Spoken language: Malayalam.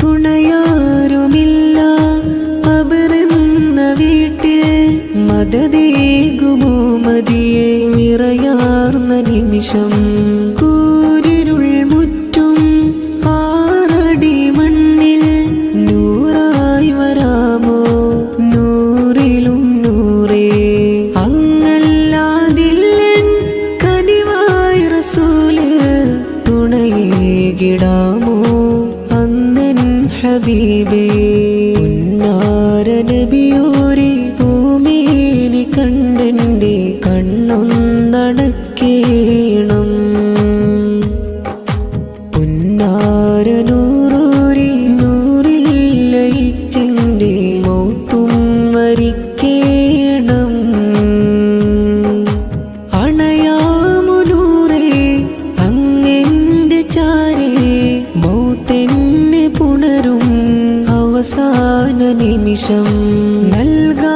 തുണയാരുമില്ല ഖബറെന്ന വീട്ടിൽ മദദേകുമോ മദിയെ നിറയാർന്ന നിമിഷം കൂരിരുൾ മുറ്റും ആറടി മണ്ണിൽ നൂറായി വരാമോ നൂറിലും നൂറേ അങ്ങല്ലാതില്ലൻ കനിവായ റസൂല് തുണയേകിടാമോ അന്നെൻ ഹബീബേ ഉന്നാര നബിയോരെ ഭൂമിയിനി കണ്ടെൻ്റെ കണ്ണൊന്നടക്കേണം പുന്നാര നൂറോരെ നൂറിൽ ലയിച്ചെൻ്റെ മൗത്തും മരിക്കേണം അണയാമു നൂറേ അങ്ങെൻ്റെ ചാരേ മൗത്തെന്നെ പുണരും അവസാന നിമിഷം നൽകാ